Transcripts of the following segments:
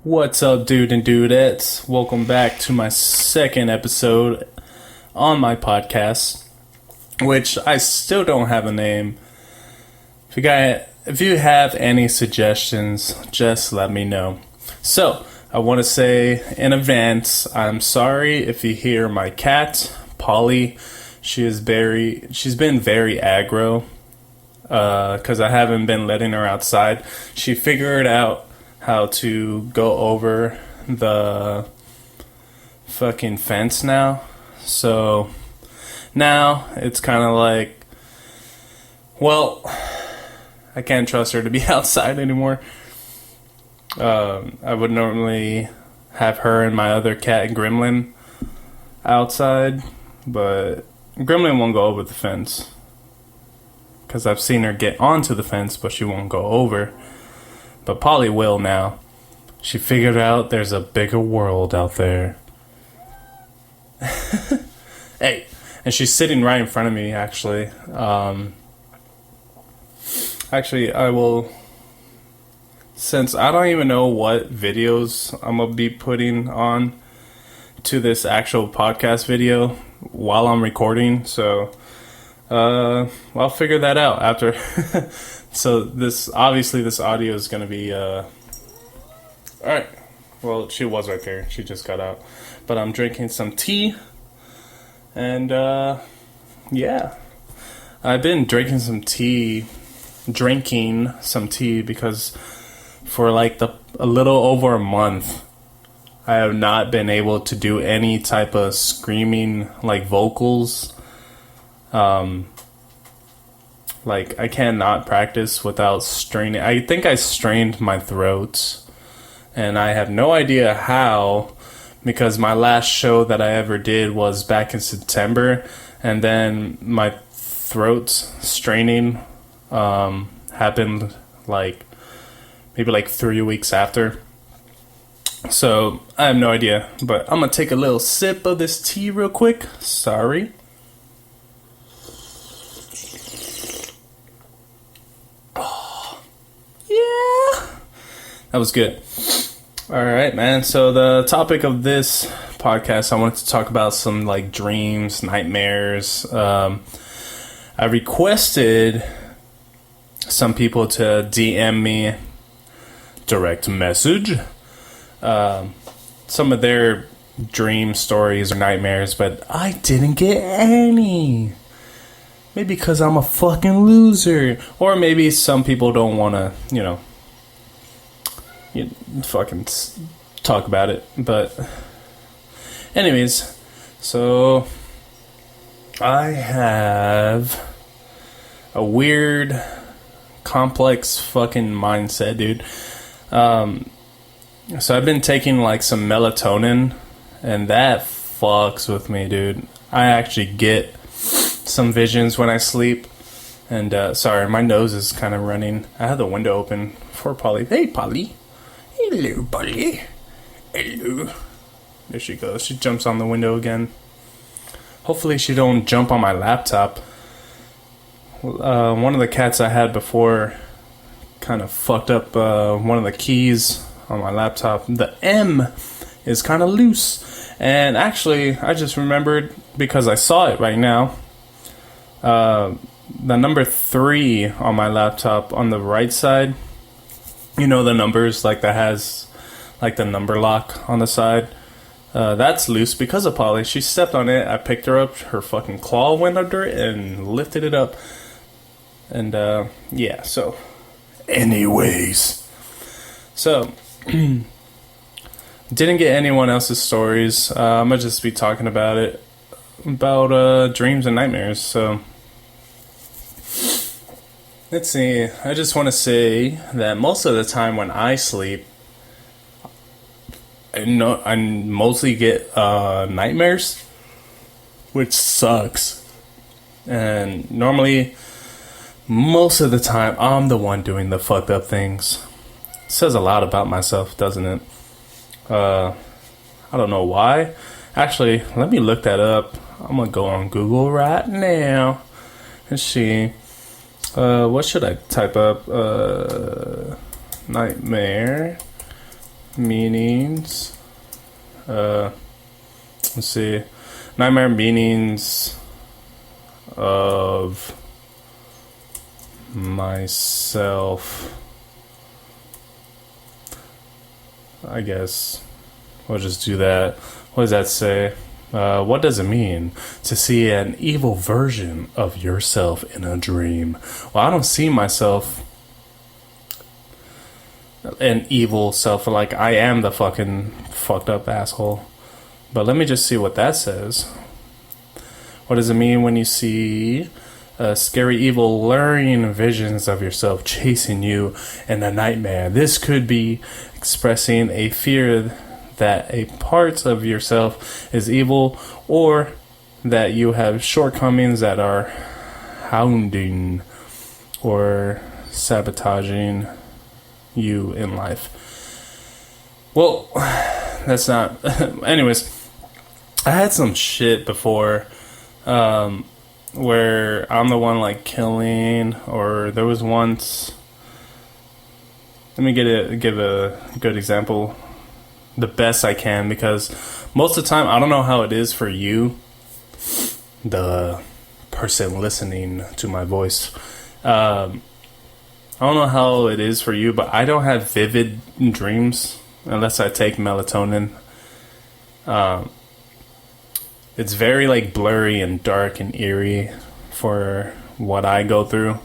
What's up, dude and dudettes? Welcome back to my second episode on my podcast, which I still don't have a name. If you have any suggestions, just let me know. So, I want to say in advance, I'm sorry if you hear my cat, Polly. She's been very aggro, because I haven't been letting her outside. She figured out how to go over the fucking fence now. So now it's kind of like, well, I can't trust her to be outside anymore. I would normally have her and my other cat, Gremlin, outside, but Gremlin won't go over the fence. Because I've seen her get onto the fence, but she won't go over. But Polly will now. She figured out there's a bigger world out there. Hey, and she's sitting right in front of me, actually. Actually, I will... Since I don't even know what videos I'm going to be putting on to this actual podcast video while I'm recording, so... I'll figure that out after. So this audio is gonna be alright. Well, she was right there. She just got out. But I'm drinking some tea. And yeah. I've been drinking some tea because for like a little over a month I have not been able to do any type of screaming like vocals. Like I cannot practice without straining. I think I strained my throat, and I have no idea how, because my last show that I ever did was back in September, and then my throat straining happened like maybe like 3 weeks after. So I have no idea, but I'm gonna take a little sip of this tea real quick. Sorry. That was good. Alright, man. So the topic of this podcast, I wanted to talk about some like dreams, nightmares. I requested some people to DM me, direct message, some of their dream stories or nightmares, but I didn't get any. Maybe because I'm a fucking loser. Or maybe some people don't want to, fucking talk about it. But anyways, so I have a weird, complex fucking mindset, dude. So I've been taking like some melatonin, and that fucks with me, dude. I actually get some visions when I sleep. And sorry, my nose is kind of running. I have the window open for Polly. Hey, Polly. Hello, Polly. Hello. There she goes. She jumps on the window again. Hopefully she don't jump on my laptop. One of the cats I had before kind of fucked up one of the keys on my laptop. The M is kind of loose. And actually, I just remembered, because I saw it right now, the number 3 on my laptop on the right side, you know, the numbers like that has like the number lock on the side, that's loose because of Polly. She stepped on it. I picked her up. Her fucking claw went under it and lifted it up. And yeah, so anyways, so didn't get anyone else's stories. I'm gonna just be talking about dreams and nightmares. So let's see. I just want to say that most of the time when I sleep, I mostly get nightmares, which sucks. And normally, most of the time, I'm the one doing the fucked up things. It says a lot about myself, doesn't it? I don't know why. Actually, let me look that up. I'm gonna go on Google right now and see. What should I type up? Nightmare meanings. Let's see. Nightmare meanings of myself. I guess we'll just do that. What does that say? What does it mean to see an evil version of yourself in a dream? Well, I don't see myself an evil self, like I am the fucking fucked up asshole. But let me just see what that says. What does it mean when you see scary, evil, luring visions of yourself chasing you in a nightmare? This could be expressing a fear that a part of yourself is evil, or that you have shortcomings that are hounding or sabotaging you in life. Well, that's not. Anyways, I had some shit before where I'm the one like killing, or there was once. Let me give a good example, the best I can, because most of the time I don't know how it is for you, the person listening to my voice. I don't know how it is for you, but I don't have vivid dreams unless I take melatonin. It's very like blurry and dark and eerie for what I go through,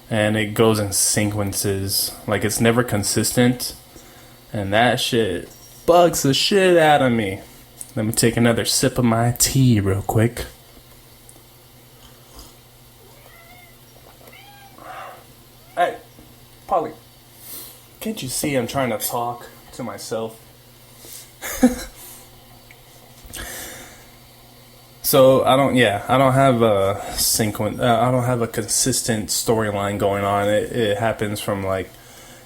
and it goes in sequences. Like, it's never consistent, and that shit bugs the shit out of me. Let me take another sip of my tea real quick. Hey, Polly, can't you see I'm trying to talk to myself? So I don't have a sequence. I don't have a consistent storyline going on. It happens from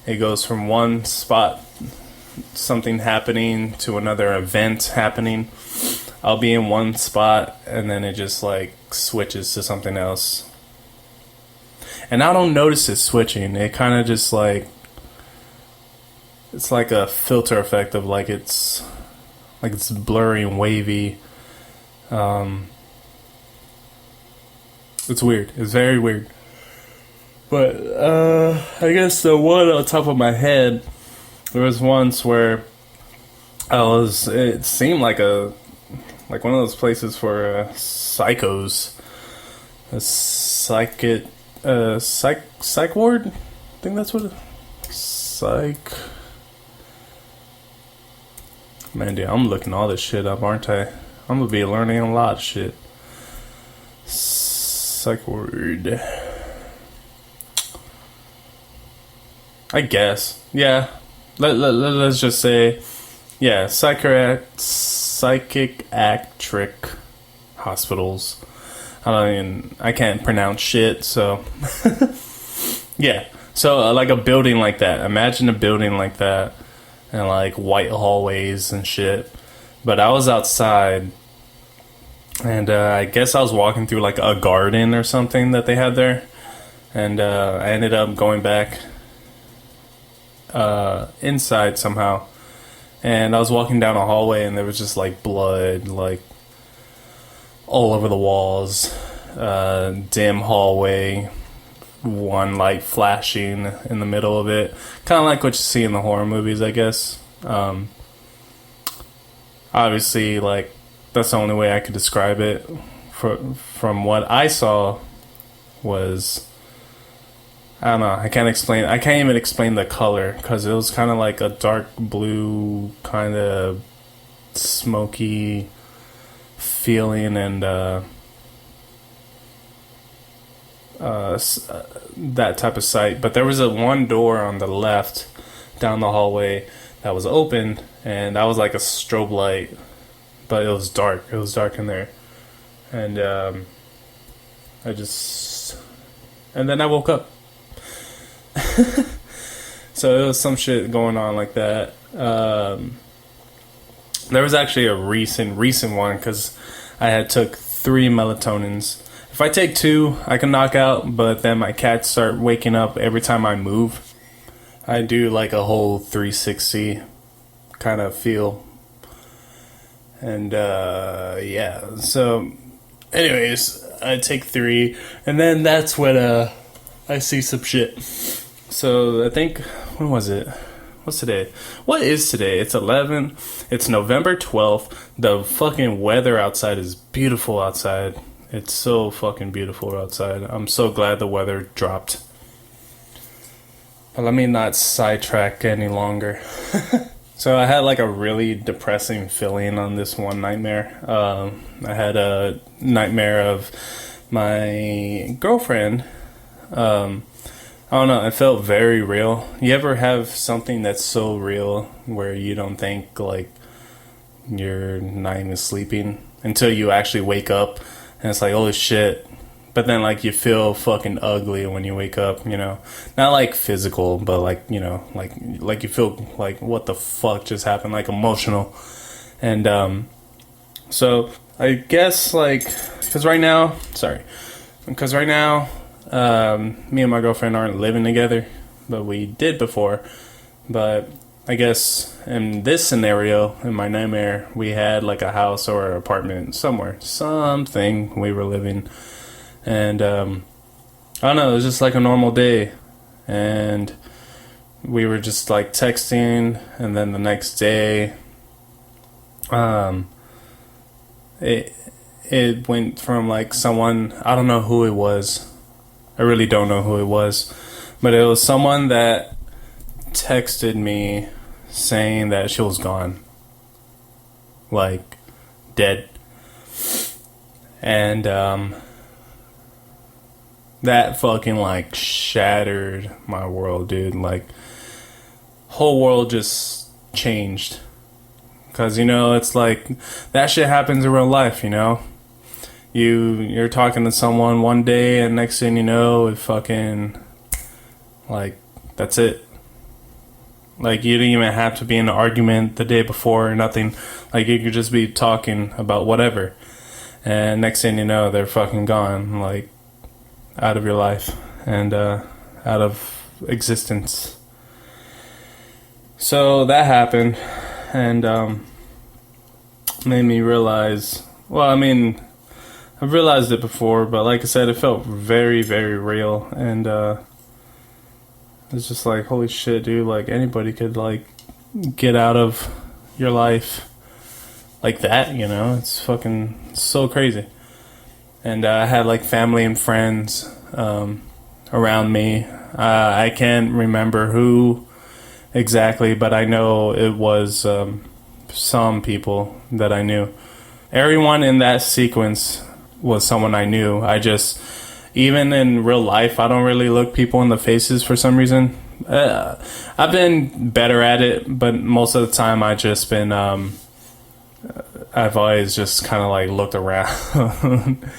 it goes from one spot, something happening, to another event happening. I'll be in one spot and then it just switches to something else. And I don't notice it switching. It kind of just it's like a filter effect of it's blurry and wavy. It's weird. It's very weird. But I guess the one on top of my head, there was once where it seemed like one of those places for psychos, a psych ward. I think that's what psych. Man, dude, I'm looking all this shit up, aren't I? I'm gonna be learning a lot of shit. Psych ward. I guess. Yeah. Let's just say, yeah, psychiatric hospitals. I can't pronounce shit, so. Yeah. So, like a building like that. Imagine a building like that, and white hallways and shit. But I was outside, and I guess I was walking through a garden or something that they had there, and I ended up going back inside somehow, and I was walking down a hallway, and there was just blood all over the walls, dim hallway, one light flashing in the middle of it, kind of like what you see in the horror movies, I guess. Obviously, that's the only way I could describe it. From what I saw was, I don't know, I can't even explain the color, because it was kind of like a dark blue, kind of smoky feeling, and that type of sight. But there was one door on the left down the hallway that was open, and that was like a strobe light, but it was dark. It was dark in there, and and then I woke up. So it was some shit going on like that. There was actually a recent one, because I had took 3 melatonins. If I take 2, I can knock out, but then my cats start waking up every time I move. I do a whole 360 kind of feel. And yeah, so anyways, I take 3, and then that's when I see some shit. So I think, when was it? What's today? What is today? It's 11. It's November 12th. The fucking weather outside is beautiful outside. It's so fucking beautiful outside. I'm so glad the weather dropped. But let me not sidetrack any longer. So I had like a really depressing feeling on this one nightmare. I had a nightmare of my girlfriend. I don't know, it felt very real. You ever have something that's so real where you don't think like you're not even sleeping until you actually wake up and it's like, holy shit. But then like you feel fucking ugly when you wake up, you know. Not like physical, but like, you know, like you feel like what the fuck just happened, like emotional. And so I guess like because right now me and my girlfriend aren't living together, but we did before. But I guess in this scenario, in my nightmare, we had like a house or an apartment somewhere, something we were living. And I don't know, it was just like a normal day. And we were just like texting, and then the next day, it went from like someone, I don't know who it was. I really don't know who it was, but it was someone that texted me saying that she was gone, like dead. And that fucking like shattered my world, dude. Like whole world just changed. Cause you know, it's like that shit happens in real life, you know. You're talking to someone one day, and next thing you know, it fucking, like, that's it. Like, you didn't even have to be in an argument the day before or nothing. Like, you could just be talking about whatever. And next thing you know, they're fucking gone, like, out of your life and out of existence. So that happened, and made me realize, well, I mean, I've realized it before, but like I said, it felt very, very real, and it's just like, holy shit, dude, like, anybody could, like, get out of your life like that, you know? It's fucking so crazy. And I had, like, family and friends around me. I can't remember who exactly, but I know it was some people that I knew. Everyone in that sequence was someone I knew. I just, even in real life, I don't really look people in the faces for some reason. I've been better at it, but most of the time I just been, I've always just kind of like looked around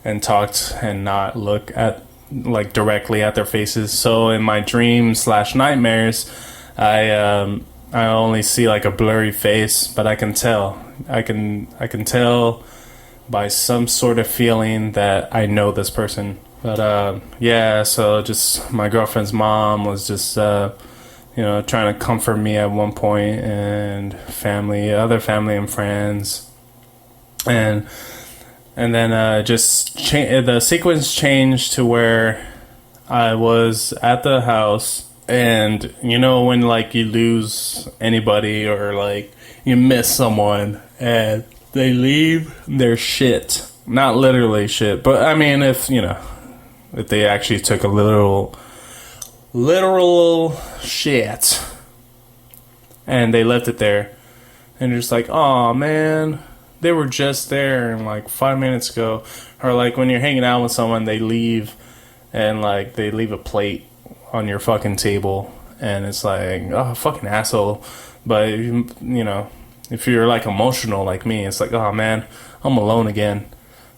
and talked and not look at, like, directly at their faces. So in my dreams / nightmares, I only see like a blurry face, but I can tell. I can tell by some sort of feeling that I know this person. But yeah, so just my girlfriend's mom was just trying to comfort me at one point, and other family and friends, and then the sequence changed to where I was at the house. And you know when like you lose anybody or like you miss someone and they leave their shit, not literally shit, but I mean if they actually took a literal shit and they left it there, and you're just like, oh man, they were just there and like 5 minutes ago. Or like when you're hanging out with someone, they leave and like they leave a plate on your fucking table, and it's like, oh, fucking asshole. But if you're like emotional like me, it's like, oh man, I'm alone again.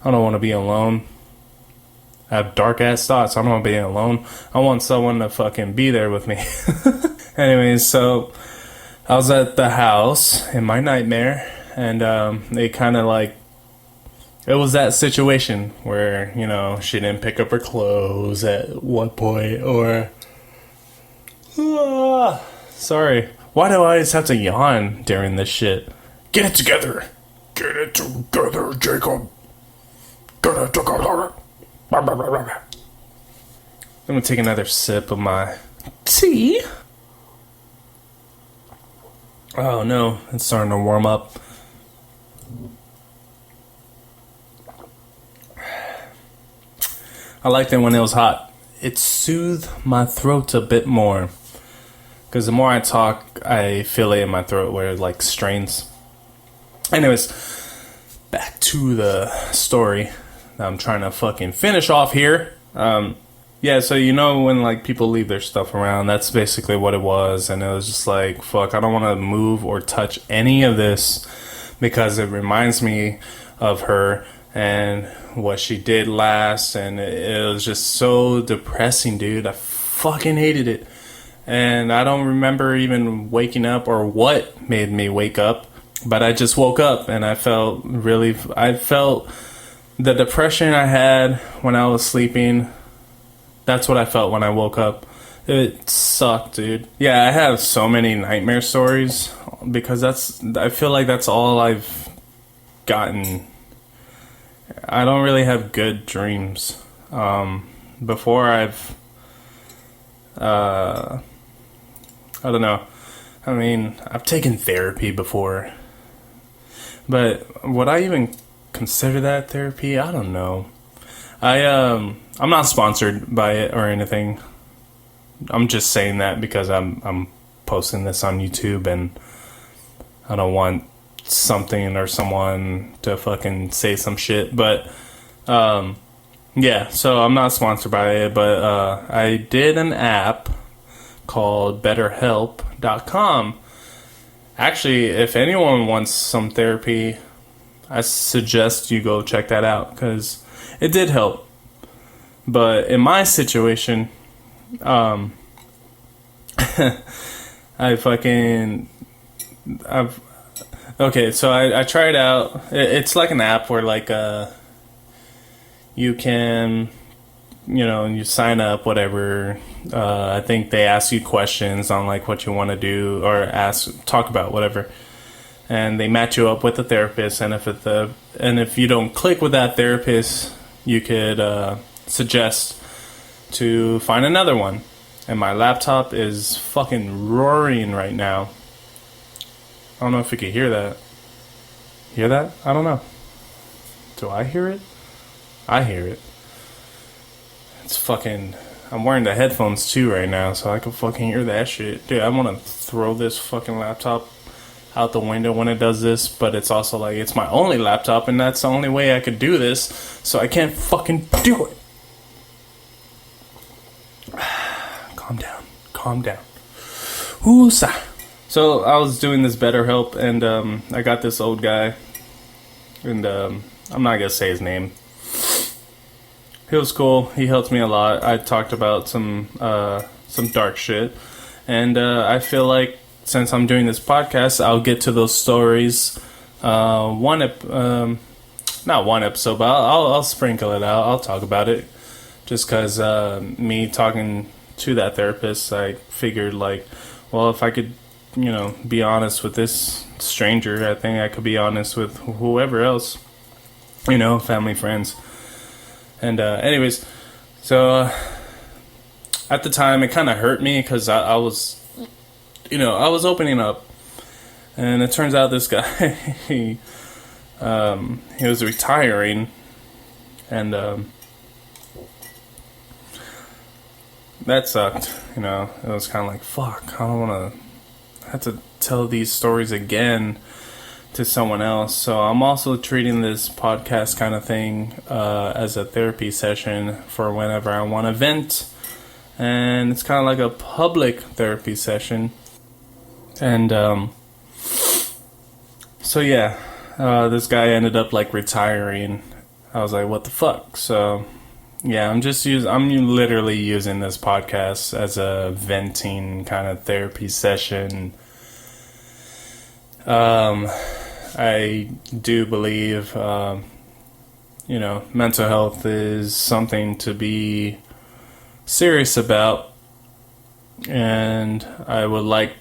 I don't want to be alone. I have dark ass thoughts. I don't want to be alone. I want someone to fucking be there with me. Anyways, so I was at the house in my nightmare, and they kind of like, it was that situation where, she didn't pick up her clothes at one point, or sorry, Why do I always have to yawn during this shit? Get it together. Get it together, Jacob. Get it together. I'm gonna take another sip of my tea. Oh no, it's starting to warm up. I liked it when it was hot. It soothed my throat a bit more. Because the more I talk, I feel it in my throat where it like strains. Anyways, back to the story that I'm trying to fucking finish off here. Yeah, so you know when like people leave their stuff around, that's basically what it was. And it was just like, fuck, I don't want to move or touch any of this because it reminds me of her and what she did last. And it was just so depressing, dude. I fucking hated it. And I don't remember even waking up or what made me wake up. But I just woke up and I felt the depression I had when I was sleeping. That's what I felt when I woke up. It sucked, dude. Yeah, I have so many nightmare stories because I feel like that's all I've gotten. I don't really have good dreams. Before I don't know. I mean, I've taken therapy before. But would I even consider that therapy? I don't know. I'm not sponsored by it or anything. I'm just saying that because I'm posting this on YouTube and I don't want something or someone to fucking say some shit. But yeah, so I'm not sponsored by it, but I did an app called BetterHelp.com. Actually, if anyone wants some therapy, I suggest you go check that out because it did help. But in my situation, I've okay, so I tried out. It's like an app where like you can, you sign up, whatever. I think they ask you questions on like what you want to do or talk about, whatever. And they match you up with a therapist. And if you don't click with that therapist, you could suggest to find another one. And my laptop is fucking roaring right now. I don't know if you can hear that. Hear that? I don't know. Do I hear it? I hear it. It's fucking... I'm wearing the headphones too right now, so I can fucking hear that shit. Dude, I want to throw this fucking laptop out the window when it does this, but it's also like, it's my only laptop, and that's the only way I could do this, so I can't fucking do it. Calm down. Calm down. Whoosah. So I was doing this BetterHelp, and I got this old guy, and I'm not gonna say his name. He was cool. He helped me a lot. I talked about some dark shit, and I feel like since I'm doing this podcast, I'll get to those stories. Not one episode, but I'll sprinkle it out. I'll talk about it, just because me talking to that therapist, I figured like, well, if I could, be honest with this stranger, I think I could be honest with whoever else, family, friends. And anyways, so at the time it kind of hurt me because I was, I was opening up, and it turns out this guy, he was retiring, and that sucked. It was kind of like, fuck, I don't want to have to tell these stories again to someone else. So I'm also treating this podcast kind of thing as a therapy session for whenever I want to vent, and it's kind of like a public therapy session. And so yeah, this guy ended up like retiring. I was like, what the fuck? So yeah, I'm literally using this podcast as a venting kind of therapy session. I do believe, mental health is something to be serious about, and I would like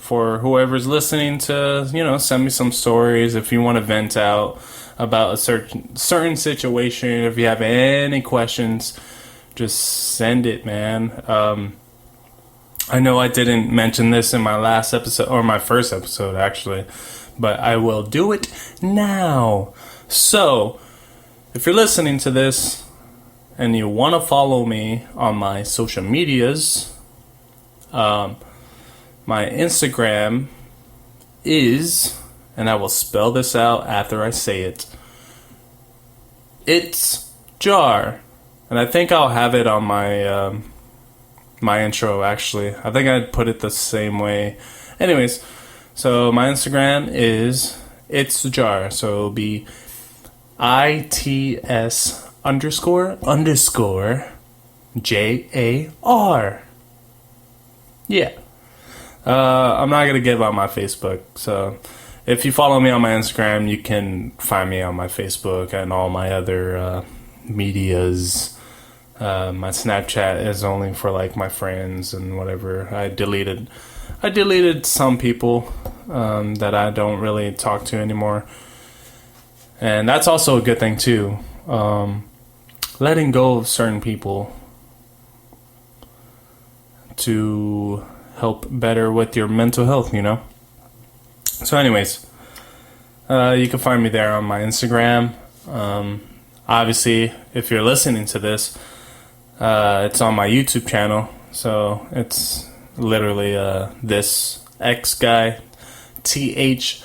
for whoever's listening to, send me some stories if you want to vent out about a certain situation. If you have any questions, just send it, man. I know I didn't mention this in my last episode, or my first episode actually, but I will do it now. So, if you're listening to this and you want to follow me on my social medias, my Instagram is, and I will spell this out after I say it, it's Jar. And I think I'll have it on my my intro, actually. I think I'd put it the same way. Anyways, so my Instagram is It's Jar. So it'll be ITS__JAR. Yeah. I'm not going to give out my Facebook. So if you follow me on my Instagram, you can find me on my Facebook and all my other medias. My Snapchat is only for like my friends and whatever. I deleted some people that I don't really talk to anymore, and that's also a good thing too. Letting go of certain people to help better with your mental health, So anyways, you can find me there on my Instagram. Obviously, if you're listening to this, it's on my YouTube channel, so it's literally this X guy, THISXGUY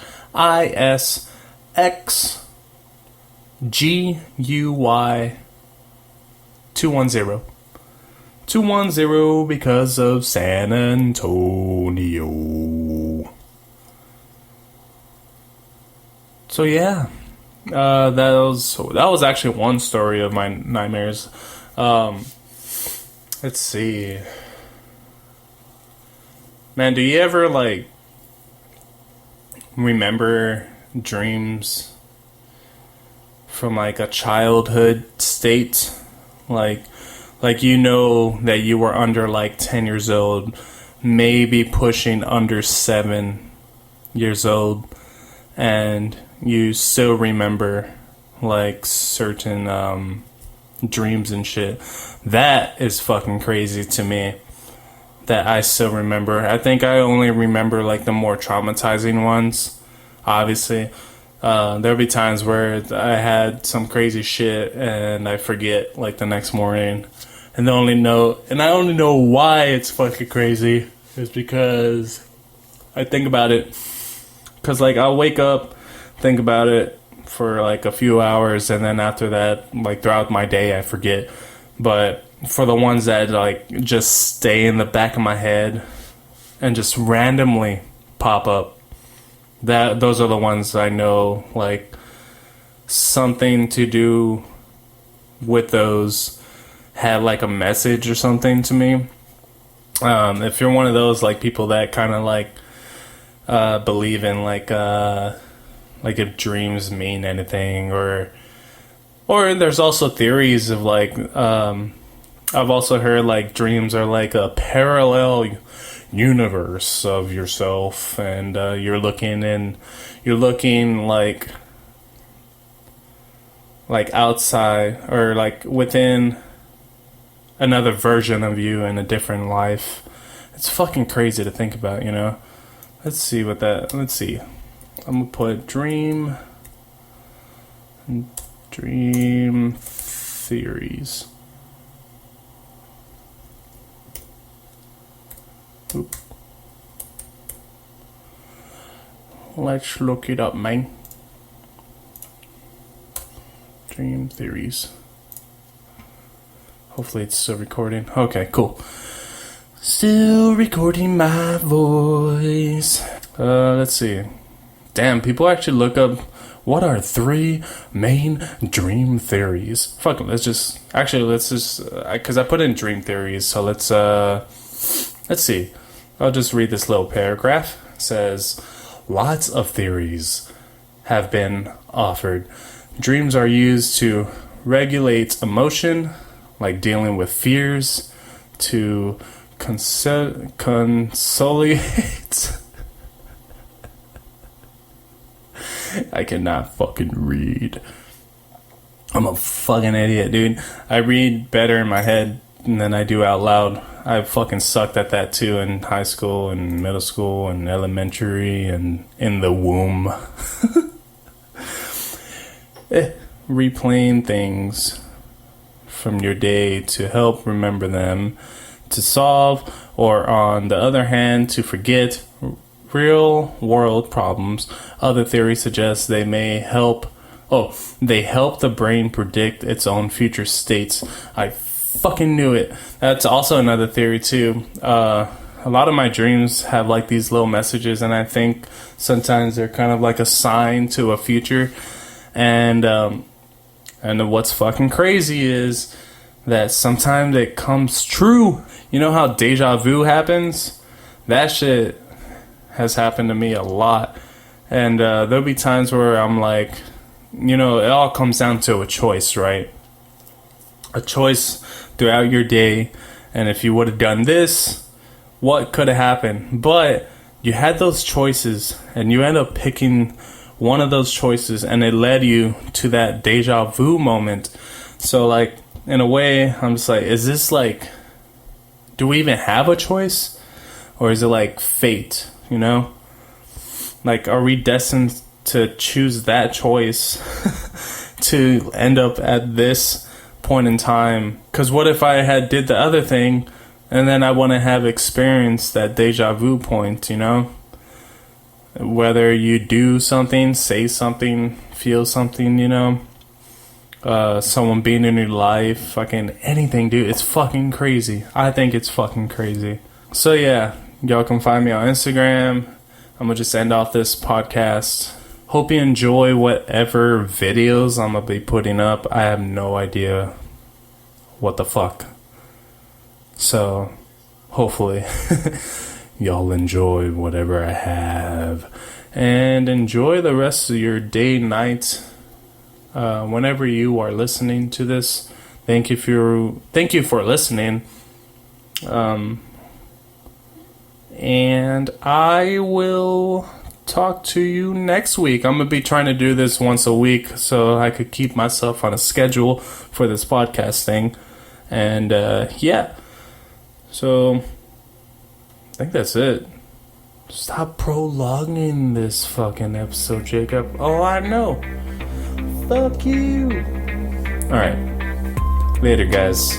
210 because of San Antonio. So yeah, that was actually one story of my nightmares. Let's see. Man, do you ever remember dreams from a childhood state? Like that you were under 10 years old, maybe pushing under 7 years old, and you still remember certain dreams and shit. That is fucking crazy to me, that I still remember. I think I only remember the more traumatizing ones. Obviously, there'll be times where I had some crazy shit and I forget the next morning, and I only know why it's fucking crazy is because I think about it. Because I'll wake up, think about it for a few hours, and then after that, throughout my day, I forget. But for the ones that just stay in the back of my head and just randomly pop up, those are the ones I know something to do with those had a message or something to me. If you're one of those people that kind of believe in if dreams mean anything, or there's also theories of I've also heard dreams are a parallel universe of yourself, and you're looking outside, or within another version of you in a different life. It's fucking crazy to think about, Let's see. I'm gonna put dream theories. Oop. Let's look it up, man. Dream theories. Hopefully it's still recording. Okay, cool. Still recording my voice. Let's see. Damn, people actually look up what are 3 main dream theories. Fuck it, let's just because I put in dream theories, so let's see. I'll just read this little paragraph. It says, lots of theories have been offered. Dreams are used to regulate emotion, like dealing with fears, to consolidate I cannot fucking read. I'm a fucking idiot, dude. I read better in my head than I do out loud. I fucking sucked at that too in high school and middle school and elementary and in the womb. Replaying things from your day to help remember them, to solve, or on the other hand, to forget real world problems. Other theories suggest they may help. They help the brain predict its own future states. I fucking knew it. That's also another theory too. A lot of my dreams have like these little messages, and I think sometimes they're kind of like a sign to a future. And what's fucking crazy is that sometimes it comes true. You know how deja vu happens? That shit has happened to me a lot. And there'll be times where I'm like, it all comes down to a choice, right? A choice throughout your day. And if you would have done this, what could have happened? But you had those choices, and you end up picking one of those choices, and it led you to that deja vu moment. So, like, in a way, I'm just like, is this like, do we even have a choice? Or is it like fate, Like, are we destined to choose that choice to end up at this point in time? Because what if I had did the other thing, and then I want to have experienced that deja vu point, Whether you do something, say something, feel something, someone being in your life, fucking anything, dude. It's fucking crazy. I think it's fucking crazy. So yeah, y'all can find me on Instagram. I'm gonna just end off this podcast. Hope you enjoy whatever videos I'm gonna be putting up. I have no idea what the fuck. So hopefully y'all enjoy whatever I have, and enjoy the rest of your day, night, whenever you are listening to this. Thank you for listening. And I will talk to you next week. I'm gonna be trying to do this once a week so I could keep myself on a schedule for this podcast thing. And yeah, so I think that's it. Stop prolonging this fucking episode, Jacob. Oh, I know. Fuck you. Alright. Later, guys.